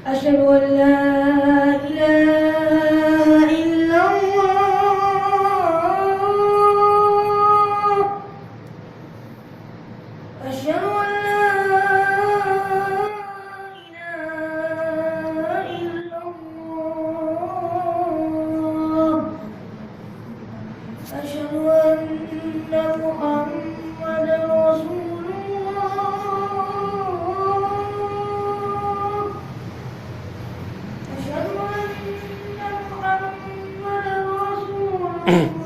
أشهد أن لا إله إلا الله أشهد أن لا إله إلا الله أشهد أن محمدا رسول الله أشهد أن محمدا رسول الله